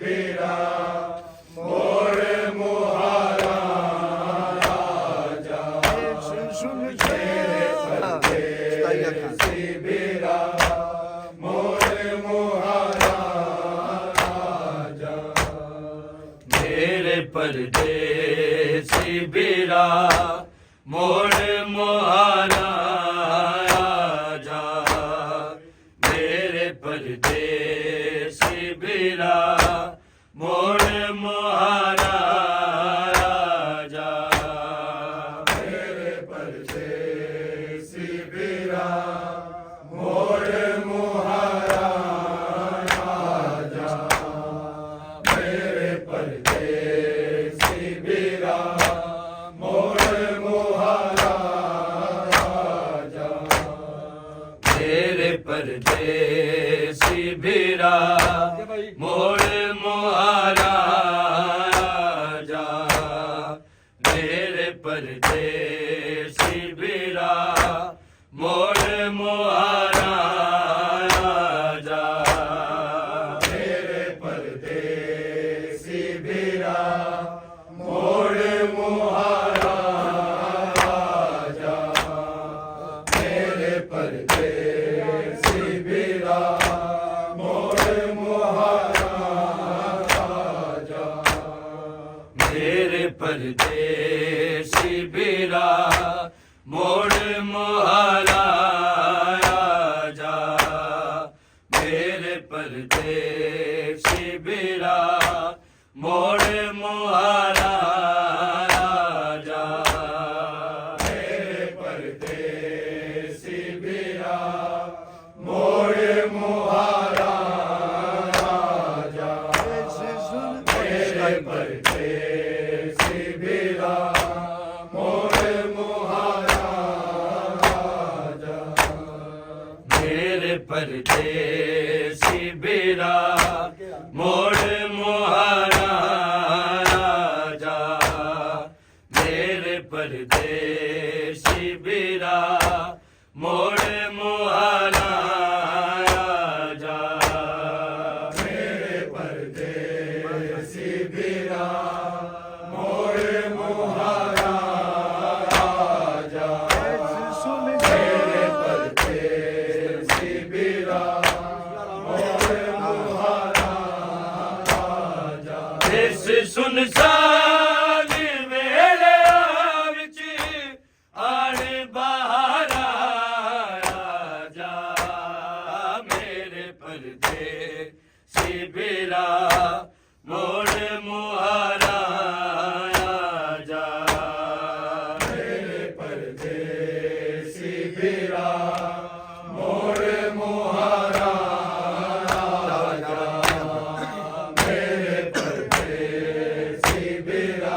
बेरा मोर मुहारा राजा सुन मेरे परदेसी बेरा मोर मुहारा राजा मेरे परदेसी बेरा मोर मुहारा राजा मेरे परदेसी बेरा मोर मुहारा राजा मेरे परदेसी बेरा मोर मुहारा राजा मेरे परदेसी बेरा मोर मुहारा राजा मेरे परदेसी बेरा मोर मुहारा राजा मेरे परदेसी बेरा मोर मुहारा राजा मेरे परदेसी बेरा मोर मुहारा राजा मेरे परदेसी बेरा मोर मुहारा राजा मेरे परदेसी बेरा मोर मुहारा राजा मेरे परदेसी बेरा मोर मुहारा राजा मेरे परदेसी बेरा मोर मुहारा राजा मेरे परदेसी बेरा मोर मुहारा राजा मेरे परदेसी बेरा मोर मुहारा राजा मेरे परदेसी बेरा मोर मुहारा राजा मेरे परदेसी बेरा मोर मुहारा राजा मेरे परदेसी बेरा मोर मुहारा राजा इस सुनसान वेले विच आण बहारा राजा मेरे परदेसी बेरा मोर मुहारा राजा मेरे परदेसी बेरा मोर मुहारा राजा मेरे परदेसी बेरा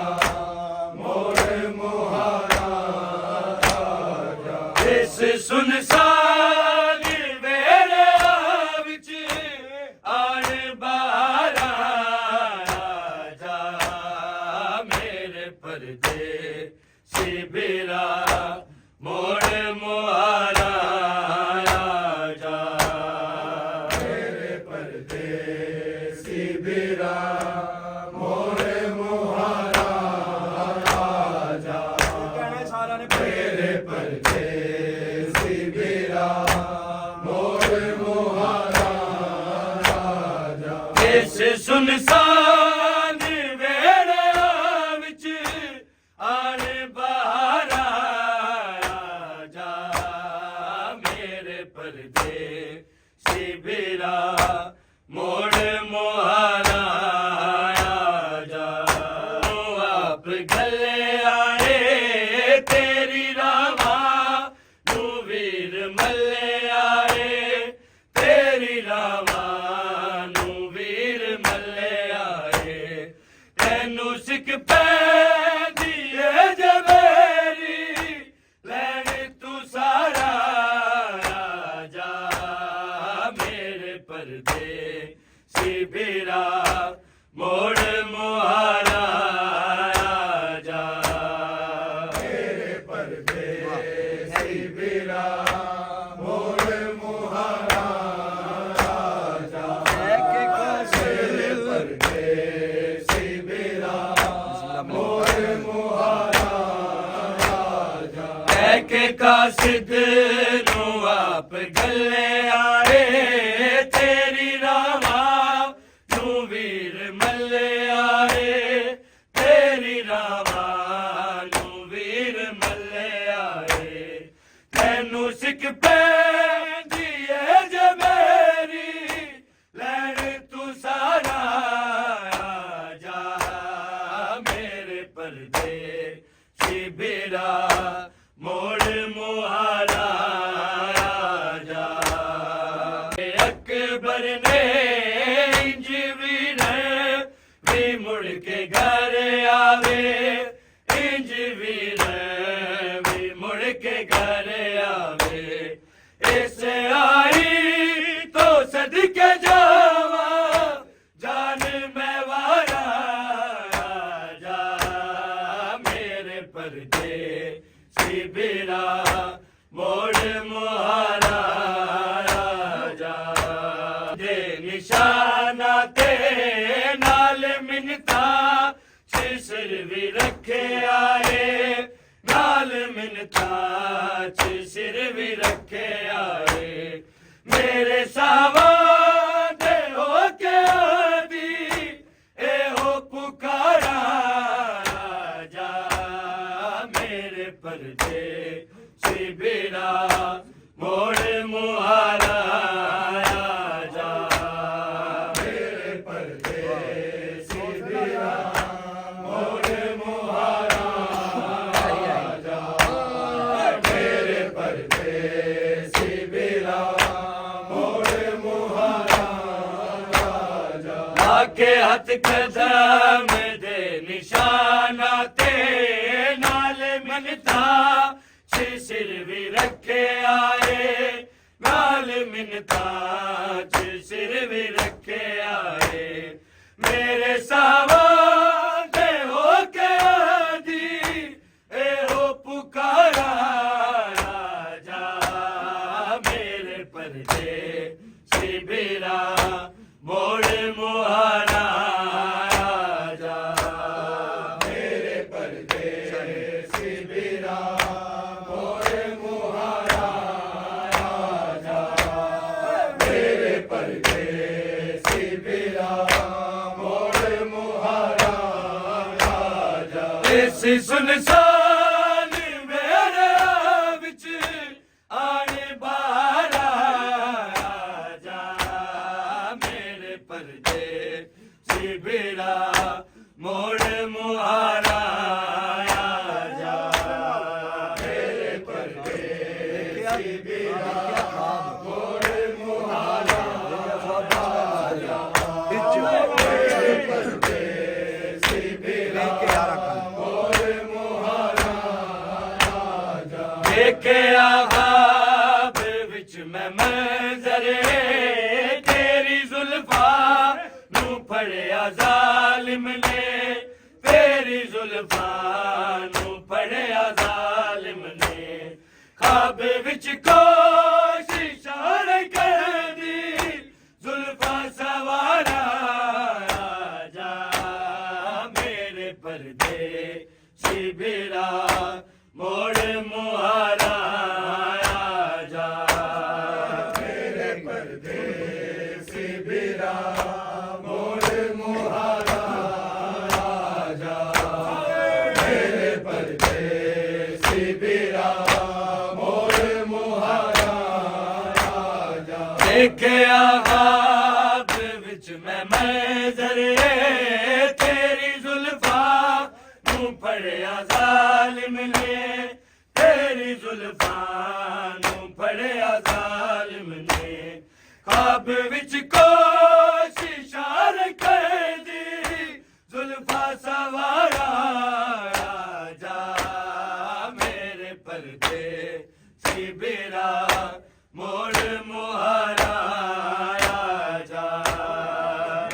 मोर मुहारा राजा इस सुनसान वेले विच आण बहारा राजा मेरे परदेसी बेरा मोर मुहारा राजा मेरे परदेसी बेरा मोर मुहारा राजा मेरे परदेसी बेरा मोर मुहारा राजा इस सुनसान वेले विच आण बहारा राजा मेरे परदेसी बेरा मोर मुहारा राजा आप गले आए तेरी रामा नू वीर मल्ले आए तेरी रामा नू वीर मल्ले आए तेनू सिख पै दिए जबेरी लैन तू सारा राजा मेरे परदेसी बेरा मोड़ मुहारा राजा मेरे परदेसी बेरा मोर मुहारा राजा मेरे परदेसी कह के कासिद नू आप गले आए तेरी रामा नू वीर मल्ले आए तेरी रामा नू वीर मल्ले आए तैनू सिख पैंदी है जे मेरी लैन तू सारा जा मेरे परदेसी बिरा मोड़ मुहारा जा अकबर ने इंज भी मुड़ के घर आवे इंज भी मुड़ के घर आवे ऐसे आई तो सदके जावा जान मैं वारा जा मेरे परदेसी बिरा मोड़ मुहारा जा दे निशाना ते नाल मिनता सिर भी रखे आए नाल मिनता सिर भी रखे आए मेरे सावा दे हो के आदि ए हो पुकारा जा मेरे परदेसी बिरा मोड़ मुहारा जा मेरे परदेसी बिरा मोड़ मुहारा जा मेरे परदेसी बिरा मोड़ मुहारा जा आके हथ कदम दे निशाना ते नाल मिनता सिर भी रखे आए नाल मिनता सिर भी रखे आए मेरे सावा दे हो के आदि ए हो पुकारा जा मेरे परदेसी बिरा मोड़ मुहारा जा मेरे परदेसी बिरा मोड़ मुहारा जा मेरे परदेसी बिरा मोड़ मुहारा जा इस सुनसान मेरे विच आने बारा जा मेरे परदेसी बिरा मोड़ मुहारा जा मेरे परदेसी बिरा मोड़ मुहारा जा मेरे परदेसी बिरा मोड़ मुहारा जा देखे आवाब विच मैं मंजरे तेरी जुल्फा नू फड़िया जालिम ने तेरी जुल्फा नू फड़िया जालिम ने ख्वाब विच कोशिश कर दी जुल्फा सवारा जा मेरे परदेसी बिरा मोड़ मुहारा जा मेरे परदेसी बिरा मोड़ मुहारा जा मेरे परदेसी बिरा मोड़ मुहारा जा देखे आवाब विच मैं मंजरे तेरी जुल्फा नू फड़िया जालिम ने तेरी जुल्फा नू फड़िया जालिम ने ख्वाब विच कोशिश कर दी जुल्फा सवारा जा मेरे परदेसी बिरा मोड़ मुहारा जा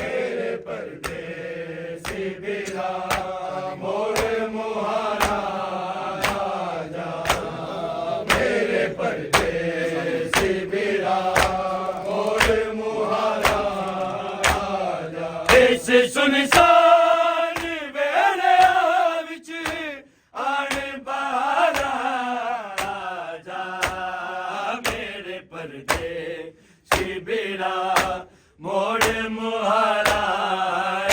मेरे परदेसी बिरा मोड़ मुहारा जा मेरे परदेसी बिरा मोड़ मुहारा जा इस सुनसान वेले विच आने बारा ਪਰਦੇਸੀ ਵੀਰਾ ਮੋੜ ਮੁਹਾਰਾ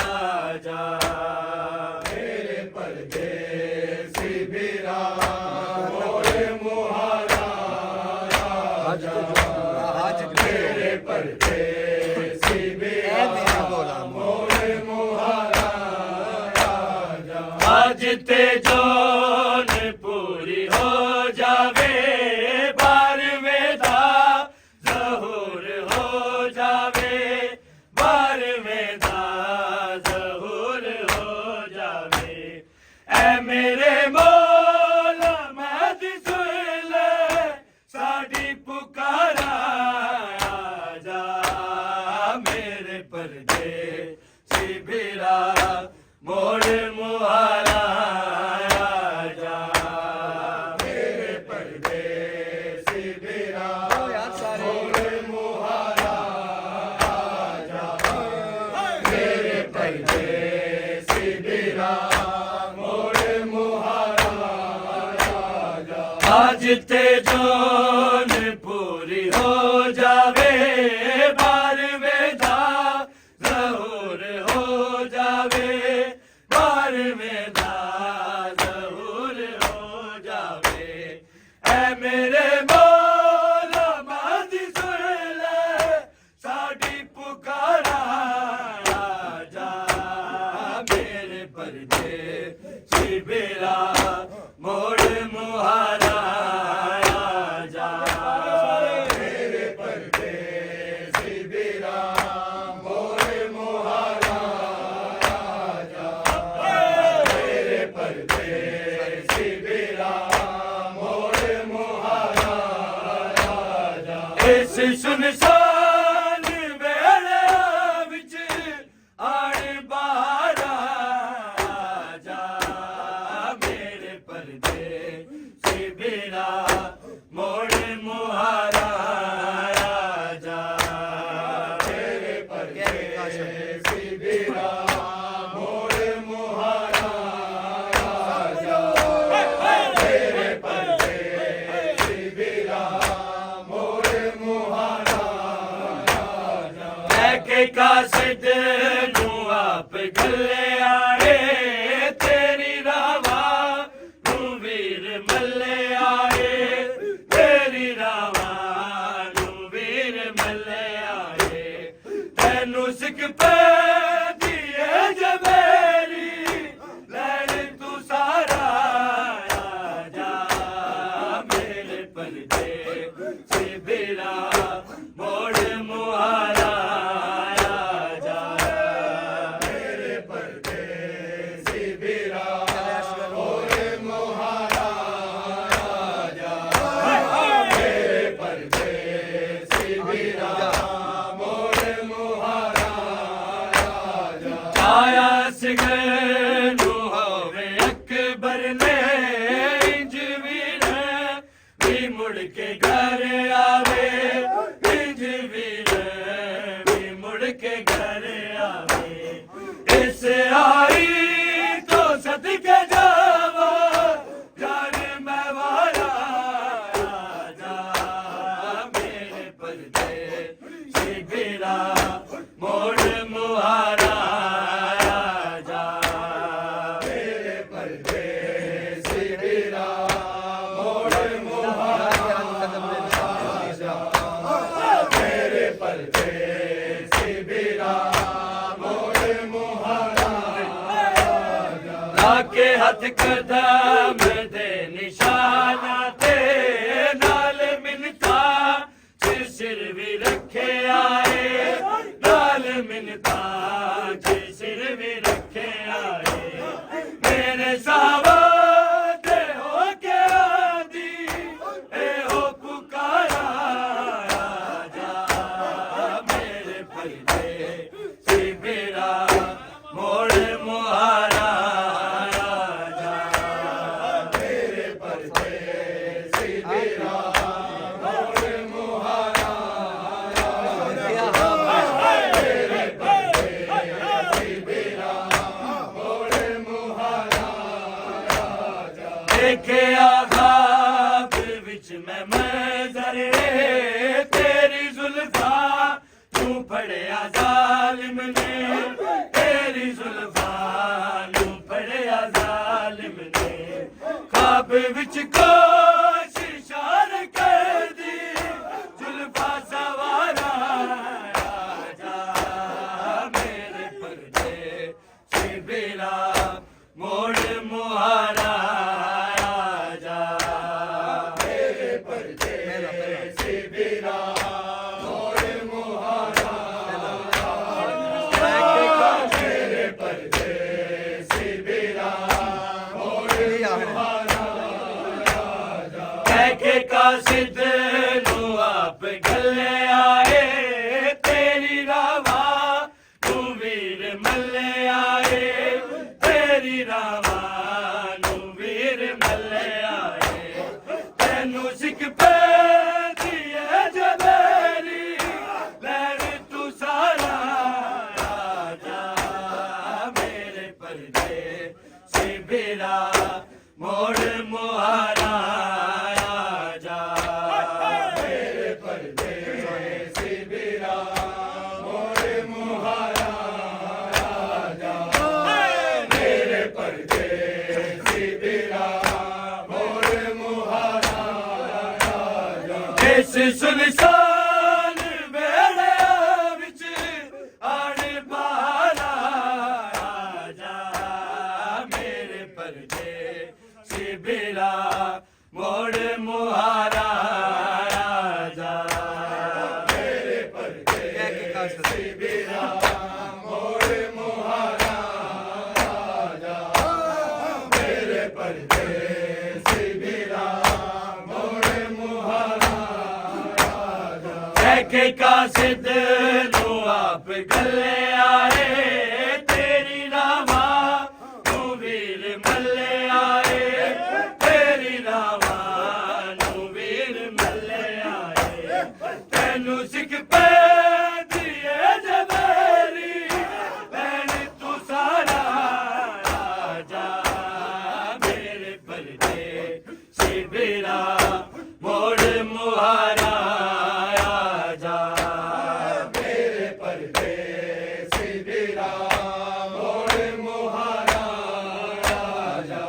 ਆ ਜਾ ਮੇਰੇ ਪਰਦੇਸੀ ਵੀਰਾ ਮੋੜ ਮੁਹਾਰਾ ਆ ਜਾ ਮੇਰੇ ਪਰਦੇਸੀ ਵੀਰਾ ਮੋੜ ਮੁਹਾਰਾ ਆ ਜਾ ਅੱਜ ਤੇ ਜੋਨ ਪੂਰੀ ਹੋ ਜਾਵੇ ਬਾਰਵੇਂ ਦਾ ਜ਼ਹੂਰ ਹੋ ਜਾਵੇ ਬਾਰਵੇਂ ਦਾ ਜ਼ਹੂਰ ਹੋ ਜਾਵੇ ਐ ਮੇਰੇ ਮੌਲਾ ਮਹਿਦੀ ਸੁਣ ਲੈ ਸਾਡੀ ਪੁਕਾਰਾ ਆ ਜਾ ਮੇਰੇ ਪਰਦੇਸੀ ਵੀਰਾ ਮੋੜ ਮੁਹਾਰਾ ਆ ਜਾ ਮੇਰੇ ਪਰਦੇਸੀ ਵੀਰਾ ਮੋੜ ਮੁਹਾਰਾ ਆ ਜਾ ਮੇਰੇ ਪਰਦੇਸੀ ਵੀਰਾ ਮੋੜ ਮੁਹਾਰਾ ਆ ਜਾ ਅੱਜ ਤੇ ਜੋਨ ਪੂਰੀ ਹੋ ਜਾਵੇ ਬਾਰਵੇਂ ਦਾ ਜ਼ਹੂਰ ਹੋ ਜਾਵੇ ਬਾਰਵੇਂ ਦਾ ਜ਼ਹੂਰ ਹੋ ਜਾਵੇ ਐ ਮੇਰੇ ਮੌਲਾ ਮਹਿਦੀ ਸੁਣ ਲੈ ਸਾਡੀ ਪੁਕਾਰਾ ਆ ਜਾ ਮੇਰੇ ਪਰਦੇਸੀ ਵੀਰਾ ਮੋੜ ਮੁਹਾਰਾ ਆ ਜਾ ਮੇਰੇ ਪਰਦੇਸੀ ਵੀਰਾ ਮੋੜ ਮੁਹਾਰਾ ਆ ਜਾ ਮੇਰੇ ਪਰਦੇਸੀ ਵੀਰਾ ਮੋੜ ਮੁਹਾਰਾ ਆ ਜਾ ਇਸ ਸੁਨਸਾਨ ਵੇਲੇ ਵਿੱਚ ਆਣ ਬਾਹਰ ਆ ਜਾ ਮੇਰੇ ਪਰਦੇਸੀ ਵੀਰਾ ਮੋੜ ਮੁਹਾਰਾ ਆ ਜਾ ਮੇਰੇ ਪਰਦੇਸੀ ਵੀਰਾ ਮੋੜ ਮੁਹਾਰਾ ਆ ਜਾ ਮੇਰੇ ਪਰਦੇਸੀ ਵੀਰਾ ਮੋੜ ਮੁਹਾਰਾ ਆ ਜਾ ਲੈ ਕੇ ਕਾਸਦ ਨੂੰ ਆਪ ਗੱਲੇ ਆਏ ਤੇਰੀ ਰਾਵਾ ਨੂੰ ਵੀਰ ਮੱਲੇ ਆਏ ਤੇਰੀ ਰਾਵਾ ਨੂੰ ਵੀਰ ਮੱਲੇ ਆਏ ਤੈਨੂੰ ਸਿੱਖ ਪੈਦੀ ਏ ਜਬੇਰੀ ਲੈਣ ਤੂੰ ਸਾਰਾ ਆ ਜਾ ਮੇਰੇ ਪਰਦੇਸੀ ਵੀਰਾ ਮੋੜ ਮੁਹਾਰਾ ਆ ਜਾ ਮੇਰੇ ਪਰਦੇਸੀ ਵੀਰਾ ਮੋੜ ਮੁਹਾਰਾ ਆ ਜਾ ਮੇਰੇ ਪਰਦੇਸੀ ਵੀਰਾ ਮੋੜ ਮੁਹਾਰਾ ਆ ਜਾ ਆਇਆ ਸਿਗਰ ਨੂੰ ਹੋਵੇ ਅਕਬਰ ਨੇ ਇੰਜ ਵੀਰ ਵੀ ਮੁੜ ਕੇ ਘਰ ਆਵੇ ਇੰਜ ਵੀਰ ਵੀ ਮੁੜ ਕੇ ਘਰ ਆਵੇ ਇਸ ਆਈ ਤੋਂ ਸਦਕੇ ਜਾਵਾ ਜਾਨ ਮੈਂ ਵਾਲਾ ਆ ਜਾ ਮੇਰੇ ਪਰਦੇਸੀ ਵੀਰਾ ਮੋੜ ਮੁਹਾਰਾ ਆ ਜਾ ਮੇਰੇ ਪਰਦੇਸੀ ਵੀਰਾ ਮੋੜ ਮੁਹਾਰਾ ਆ ਜਾ ਮੇਰੇ ਪਰਦੇਸੀ ਵੀਰਾ ਮੋੜ ਮੁਹਾਰਾ ਆ ਜਾ ਲਾ ਕੇ ਹੱਥ ਕਦਮ ਦੇ ਨਿਸ਼ਾਨਾ ਤੇ ਨਾਲ ਮਿੰਨਤਾਂ ਚ ਸਿਰ ਵੀ ਰੱਖਿਆ ਏ ਨਾਲ ਮਿੰਨਤਾਂ ਚ ਸਿਰ ਵੀ ਰੱਖਿਆ ਏ ਮੇਰੇ ਸਾਵਾ ਤੇ ਹੋ ਕੇ ਆਦੀ ਇਹੋ ਪੁਕਾਰਾ ਆ ਜਾ ਮੇਰੇ ਪਰਦੇਸੀ ਵੀਰਾ ਮੋੜ ਮੁਹਾਰਾ ਆ ਜਾ ਮੇਰੇ ਪਰਦੇਸੀ ਵੀਰਾ ਮੋੜ ਮੁਹਾਰਾ ਆ ਜਾ ਮੇਰੇ ਪਰਦੇਸੀ ਵੀਰਾ ਮੋੜ ਮੁਹਾਰਾ ਆ ਜਾ ਦੇਖਿਆ ਖਾਬ ਵਿੱਚ ਮੈਂ ਮੰਜ਼ਰ ਤੇ ਜ਼ਾਲਿਮ ਨੇ ਤੇਰੀ ਜ਼ੁਲਫਾਂ ਨੂੰ ਫੜਿਆ ਜ਼ਾਲਿਮ ਨੇ ਖਾਬ ਵਿੱਚ ਕੋਸ਼ਿਸ਼ਾਂ ਕਰਦੀ ਜ਼ੁਲਫਾਂ ਸਵਾਰਾ ਰਾਜਾ ਮੇਰੇ ਪਰਦੇ ਸੀ ਬੇਲਾ ਮੋੜ ਮੁਹਾਰਾ ਰਾਜਾ ਮੇਰੇ ਪਰਦੇ ਸੀ ਬੇਲਾ ਮੋੜ ਮੁਹਾਰਾ ਮੇਰੇ ਪਰਦੇ ਸੀ ਬੇਲਾ ਮੋੜ ਮੁਹਾਰਾ ਕਹਿ ਕੇ ਕਾਸਿਦ ਨੂੰ ਆਪ ਗੱਲੇ ਆਏ ਤੇਰੀ ਰਾਵਾ ਤੂੰ ਵੀਰ ਮੱਲੇ ਆਏ ਤੇਰੀ ਰਾਵਾ ਨੂੰ ਵੀਰ ਮੱਲੇ ਆਏ ਤੈਨੂੰ ਸਿੱਖ ਪੈਂਦੀ ਏ ਜਬੇਰੀ ਲੈਣ ਤੂੰ ਸਾਰਾ ਰਾਜਾ ਮੇਰੇ ਪਰਦੇ ਸੀ ਬੇਲਾ ਮੋੜ ਮੁਹਾਰਾ ਰਾਜਾ ਮੇਰੇ ਪਰਦੇ ਸੀ ਬੇਲਾ ਮੋੜ ਮੁਹਾਰਾ ਰਾਜਾ ਮੇਰੇ ਪਰਦੇ ਸੀ ਬੇਲਾ ਮੋੜ ਮੁਹਾਰਾ ਰਾਜਾ ਇਸ ਸੁਨਸਾਨ ਵੇਲੇ ਵਿੱਚ ਆਣ ਬਹਾਰਾ ਰਾਜਾ ਮੇਰੇ ਪਰਦੇ ਸੀ ਬੇਲਾ ਮੋੜ ਮੁਹਾਰਾ ਰਾਜਾ ਮੇਰੇ ਪਰਦੇ ਸੀ ਬੇਲਾ ਮੋੜ ਮੁਹਾਰਾ ਰਾਜਾ ਮੇਰੇ ਪਰਦੇ ਸੀ ਬੇਲਾ ਮੋੜ ਮੁਹਾਰਾ ਰਾਜਾ ਕਹਿ ਕੇ ਕਾਸਿਦ ਨੂੰ ਆਪ ਗੱਲੇ ਆਏ ਤੇਰੀ ਰਾਵਾ ਤੂੰ ਵੀਰ ਮੱਲੇ ਆਏ ਤੇਰੀ ਰਾਵਾ ਨੂੰ ਵੀਰ ਮੱਲੇ ਆਏ ਤੈਨੂੰ ਸਿੱਖ ਪੈਂਦੀ ਏ ਜਬੇਰੀ ਲੈਣ ਤੂੰ ਸਾਰਾ ਰਾਜਾ ਮੇਰੇ ਪਰਦੇ ਸੀ ਬੇਲਾ ਮੋੜ ਮੁਹਾਰਾ ਰਾਜਾ ਮੇਰੇ ਪਰਦੇ ਸੀ ਬੇਲਾ ਮੋੜ ਮੁਹਾਰਾ ਰਾਜਾ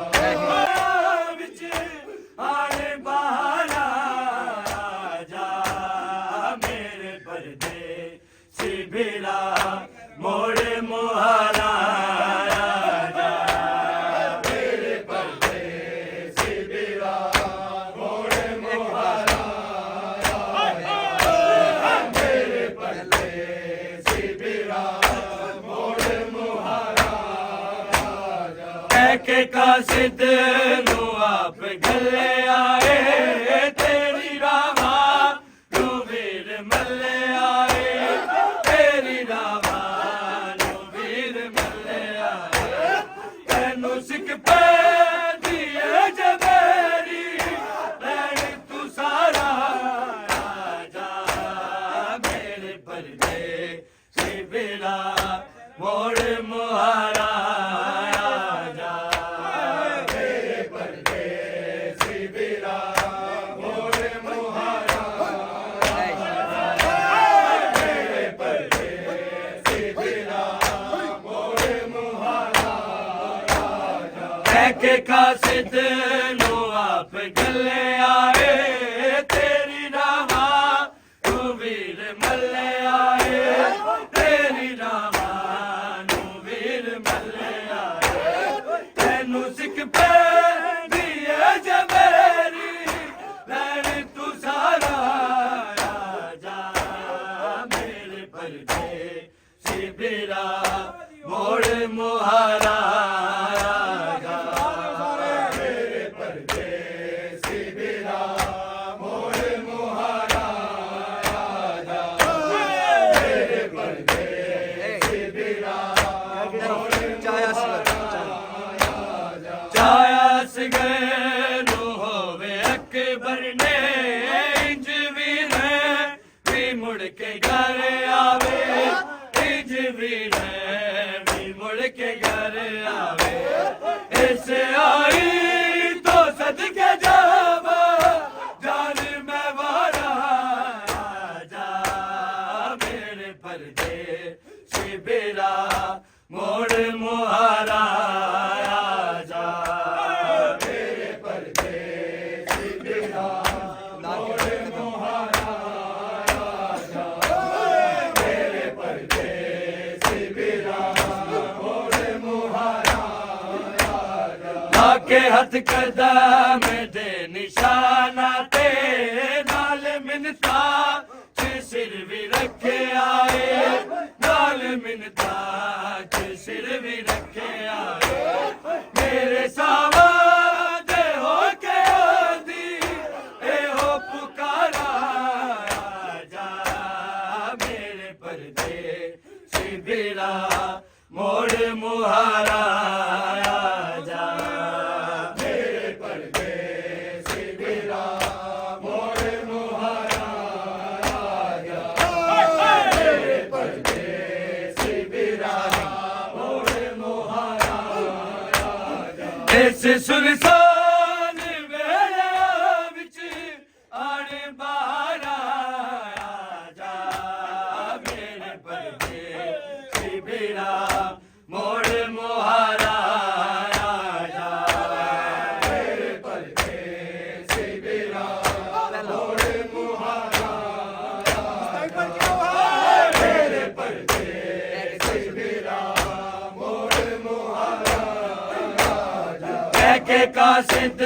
ਵਿੱਚ ਆਣੇ ਬਹਾਰਾ ਰਾਜਾ ਮੇਰੇ ਪਰਦੇ ਸੀ ਬੇਲਾ ਮੋੜ ਮੁਹਾਰਾ ਰਾਜਾ ਮੇਰੇ ਪਰਦੇ ਸੀ ਬੇਲਾ ਮੋੜ ਮੁਹਾਰਾ ਮੇਰੇ ਪਰਦੇ ਸੀ ਬੇਲਾ ਮੋੜ ਮੁਹਾਰਾ ਕਹਿ ਕੇ ਕਾਸਿਦ ਨੂੰ ਆਪ ਗੱਲੇ ਆਏ ਤੇਰੀ ਰਾਵਾ ਤੂੰ ਵੀਰ ਮੱਲੇ ਆਏ ਤੇਰੀ ਰਾਵਾ ਨੂੰ ਵੀਰ ਮੱਲੇ ਆਏ ਤੈਨੂੰ ਸਿੱਖ ਪੈਂਦੀ ਏ ਜਬੇਰੀ ਲੈਣ ਤੂੰ ਸਾਰਾ ਰਾਜਾ ਮੇਰੇ ਪਰਦੇ ਸੀ ਬੇਲਾ ਮੋੜ ਮੁਹਾਰਾ ਰਾਜਾ ਮੇਰੇ ਪਰਦੇ ਸੀ ਬੇਲਾ ਮੋੜ ਮੁਹਾਰਾ ਮੇਰੇ ਪਰਦੇ ਸੀ ਬੇਲਾ ਮੋੜ ਮੁਹਾਰਾ ਕਹਿ ਕੇ ਕਾਸਿਦ ਨੂੰ ਆਪ ਗੱਲੇ ਆਏ ਤੇਰੀ ਰਾਵਾ ਤੂੰ ਵੀਰ ਮੱਲੇ ਆਏ ਤੇਰੀ ਰਾਵਾ ਨੂੰ ਵੀਰ ਮੱਲੇ ਆਏ ਤੈਨੂੰ ਸਿੱਖ ਪੈਂਦੀ ਏ ਜਬੇਰੀ ਲੈਣ ਤੂੰ ਸਾਰਾ ਰਾਜਾ ਮੇਰੇ ਪਰਦੇ ਸੀ ਬੇਲਾ ਮੋੜ ਮੁਹਾਰਾ ਰਾਜਾ ਮੇਰੇ ਪਰਦੇ ਸੀ ਬੇਲਾ ਹੱਥ ਕਦਮ ਦੇ ਨਿਸ਼ਾਨਾ ਤੇ ਨਾਲ ਮਿੰਨਤਾਂ ਚ ਸਿਰ ਵੀ ਰੱਖਿਆ ਏ ਨਾਲ ਮਿੰਨਤਾਂ ਚ ਸਿਰ ਵੀ ਰੱਖਿਆ ਏ ਮੇਰੇ ਸਾਵਾ ਦੇ ਹੋ ਕੇ ਆਂਦੀ ਇਹੋ ਪੁਕਾਰਾ ਜਾ ਮੇਰੇ ਪਰਦੇ ਸਿਬਿਰਾ ਮੋੜ ਮੁਹਾਰਾ ਜਾ ਮੇਰੇ ਪਰਦੇ ਸਿਬਿਰਾ ਮੋੜ ਮੁਹਾਰਾ ਜਾ ਮੇਰੇ ਪਰਦੇ ਸਿਬਿਰਾ ਮੋੜ ਮੁਹਾਰਾ ਜਾ ਇਸ ਸੁਲਸਾਨ ਵੇਲੇ ਵਿੱਚ ਆਣੇ ਬਾਹਰ ਜਾ ਮੇਰੇ ਪਰਦੇ ਸਿਬਿਰਾ ਮੋੜ ਮੁਹਾਰਾ ਜਾ ਮੇਰੇ ਪਰਦੇ ਸਿਬਿਰਾ ਮੋੜ ਮੁਹਾਰਾ ਮੇਰੇ ਪਰਦੇ ਸਿਬਿਰਾ ਮੋੜ ਮੁਹਾਰਾ ਕਹਿ ਕੇ ਕਾਸਿਦ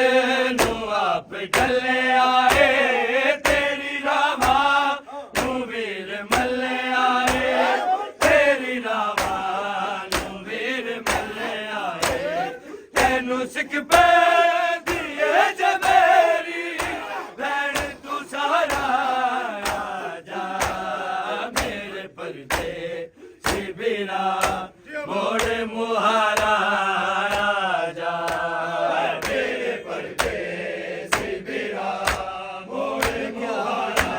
ਨੂੰ ਆਪ ਚੱਲਿਆ ਏ ਤੇਰੀ ਰਾਵਾਂ ਨੂੰ ਵੀਰ ਮੱਲਿਆ ਏ ਤੇਰੀ ਰਾਵਾਂ ਨੂੰ ਵੀਰ ਮੱਲਿਆ ਏ ਤੈਨੂੰ ਸਿੱਖ ਪੈਂਦੀ ਏ ਜੇ ਮੇਰੀ ਲੈਣ ਤੂੰ ਸਾਰਾ ਜਾ ਮੇਰੇ ਪਰਦੇ ਸਿਬਿਰਾ ਮੋੜ ਮੁਹਾਰਾ ਜਾ ਮੇਰੇ ਪਰਦੇ ਸਿਬਿਰਾ ਮੋੜ ਮੁਹਾਰਾ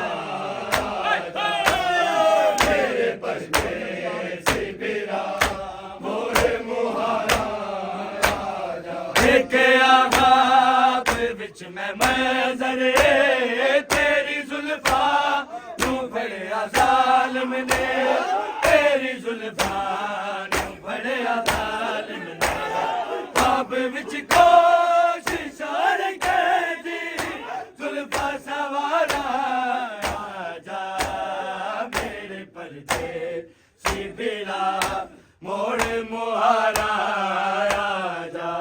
ਮੇਰੇ ਪਰਦੇ ਸਿਬਿਰਾ ਮੋੜ ਮੁਹਾਰਾ ਇੱਕ ਆਵਾਜ਼ ਵਿੱਚ ਮੈਂ ਮੰਜ਼ਰ ਤੇਰੀ ਜ਼ੁਲਫਾਂ ਨੂੰ ਫੜਿਆ ਜ਼ਾਲਮ ਨੇ ਤੇਰੀ ਜ਼ੁਲਫਾਂ ਨੂੰ ਫੜਿਆ ਜ਼ਾਲਮ ਨੇ ਖਾਬ ਵਿੱਚ ਕੋਸ਼ਿਸ਼ਾਂ ਕਰਦੀ ਜ਼ੁਲਫਾਂ ਸਵਾਰਾ ਜਾ ਮੇਰੇ ਪਰਦੇ ਸਿਬਿਰਾ ਮੋੜ ਮੁਹਾਰਾ ਜਾ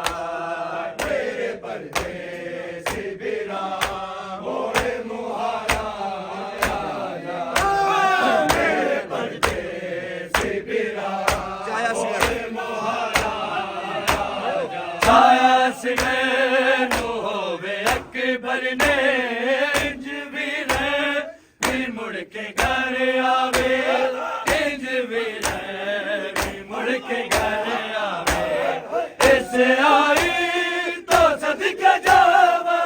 ਮੇਰੇ ਪਰਦੇ ਸਿਬਿਰਾ ਮੋੜ ਮੁਹਾਰਾ ਜਾ ਮੇਰੇ ਪਰਦੇ ਸਿਬਿਰਾ ਮੋੜ ਮੁਹਾਰਾ ਛਾਇਆ ਸਿਰੇ ਨੂੰ ਹੋਵੇ ਅਕਬਰ ਨੇ ਇੰਜ ਵੀਰੇ ਵੀ ਮੁੜ ਕੇ ਘਰ ਆਵੇ ਇੰਜ ਵੀਰੇ ਵੀ ਮੁੜ ਕੇ ਘਰ ਆਵੇ ਇਸ ਆਈ ਤੋਂ ਸਦਕਾ ਜਾਵਾ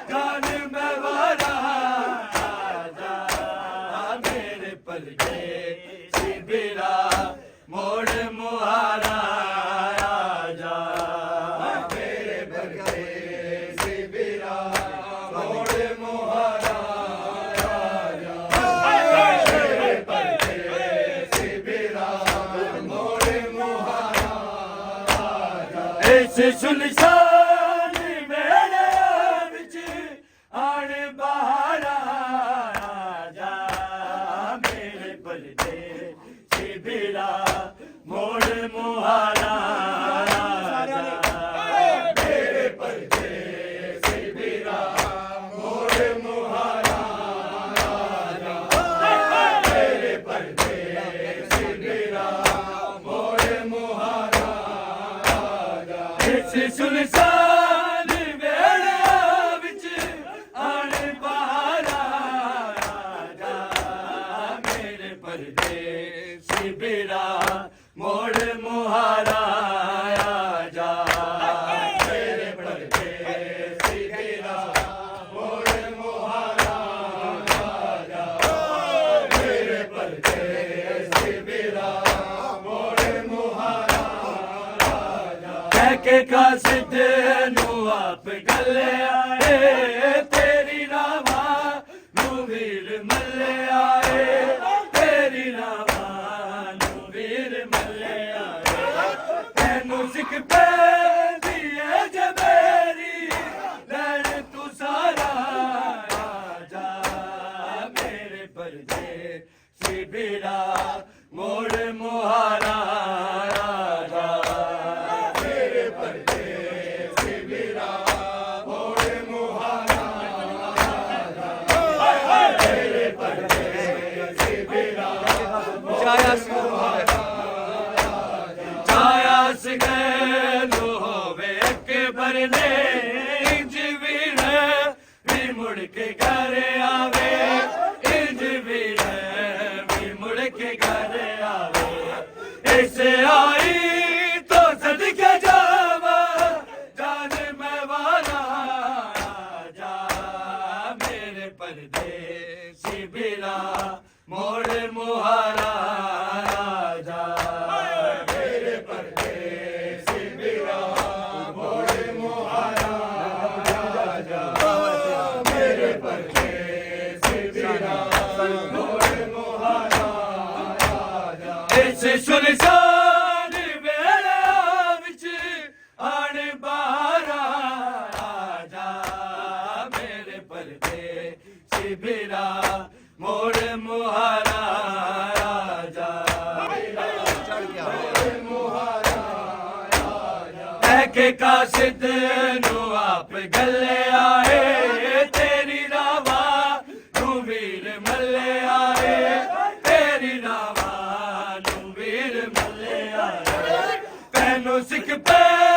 ਜਾਨ ਮੈਂ ਵਾਰਾ ਜਾ ਮੇਰੇ ਪਰਦੇ ਸਿਬਿਰਾ ਮੋੜ ਮੁਹਾਰਾ ਜਾ ਮੇਰੇ ਪਰਦੇ ਸਿਬਿਰਾ ਮੋੜ ਮੁਹਾਰਾ ਜਾ ਮੇਰੇ ਪਰਦੇ ਸਿਬਿਰਾ ਮੋੜ ਮੁਹਾਰਾ ਜਾ ਇਸ ਸੁਲਸਾਨ ਵੇਲੇ ਵਿੱਚ ਆਣ ਬਾਹਰ ਜਾ ਮੇਰੇ ਪਰਦੇ ਸਿਬਿਰਾ ਮੋੜ ਮੁਹਾਰਾ ਜਾ ਮੇਰੇ ਪਰਦੇ ਸਿਬਿਰਾ ਮੋੜ ਮੁਹਾਰਾ ਜਾ ਮੇਰੇ ਪਰਦੇ ਸਿਬਿਰਾ ਮੋੜ ਮੁਹਾਰਾ ਜਾ ਇਸ ਸੁਲਸਾਨ ਵੇਲੇ ਵਿੱਚ ਆਣ ਬਾਹਰ ਜਾ ਮੇਰੇ ਪਰਦੇ ਸਿਬਿਰਾ ਮੋੜ ਮੁਹਾਰਾ ਜਾ ਮੇਰੇ ਪਰਦੇ ਸਿਬਿਰਾ ਮੋੜ ਮੁਹਾਰਾ ਜਾ ਮੇਰੇ ਪਰਦੇ ਸਿਬਿਰਾ ਮੋੜ ਮੁਹਾਰਾ ਜਾ ਕਹਿ ਕੇ ਕਾਸਿਦ ਨੂੰ ਆਪ ਗੱਲਿਆ ਏ ਤੇਰੀ ਰਾਵਾਂ ਨੂੰ ਵੀਰ ਮੱਲਿਆ ਏ ਤੇਰੀ ਰਾਵਾਂ ਨੂੰ ਵੀਰ ਮੱਲਿਆ ਏ ਤੈਨੂੰ ਸਿੱਖ ਪੈਂਦੀ ਏ ਜੇ ਮੇਰੀ ਲੈਣ ਤੂੰ ਸਾਰਾ ਜਾ ਮੇਰੇ ਪਰਦੇ ਸਿਬਿਰਾ ਮੋੜ ਮੁਹਾਰਾ ਜਾ ਮੇਰੇ ਪਰਦੇ ਸਿਬਿਰਾ ਜਾਇਆ ਸੋ ਜਾਇਆ ਸਗੈ ਨੂੰ ਹੋਵੇ ਅਕਬਰ ਨੇ ਇੰਜ ਵੀ ਮੁੜ ਕੇ ਘਰ ਆਵੇ ਇੰਜ ਵੀ ਮੁੜ ਕੇ ਘਰ ਆਵੇ ਇਸ ਆਈ ਤੋਂ ਸਦਕੇ ਜਾਵਾ ਜਾਨ ਮੈਂ ਵਾਲਾ ਜਾ ਮੇਰੇ ਪਰਦੇਸੀ ਬਿਰਾ ਮੋੜ ਮੁਹਾਰਾ ਜਾ ਮੇਰੇ ਪਰਦੇਸੀ ਬਿਰਾ ਮੋੜ ਮੁਹਾਰਾ ਜਾ ਮੇਰੇ ਪਰਦੇਸੀ ਬਿਰਾ ਮੋੜ ਮੁਹਾਰਾ ਜਾ ਇਸ ਸੁਨਸਾਨ ਵੇਲੇ ਵਿੱਚ ਆਣ ਬਾਰਾ ਜਾ ਮੇਰੇ ਪਰਦੇਸੀ ਬਿਰਾ ਮੋੜ ਮੁਹਾਰਾ ਰਾਜਾ ਚੜ ਗਿਆ ਹੈ ਕਿ ਕਾਸਿਦ ਨੂੰ ਆਪ ਗੱਲੇ ਆਏ ਤੇਰੀ ਰਾਵਾ ਨੂੰ ਵੀਰ ਮੱਲੇ ਆਏ ਤੇਰੀ ਰਾਵਾ ਨੂੰ ਵੀਰ ਮੱਲੇ ਆਏ ਤੈਨੂੰ ਸਿੱਖ ਪੈ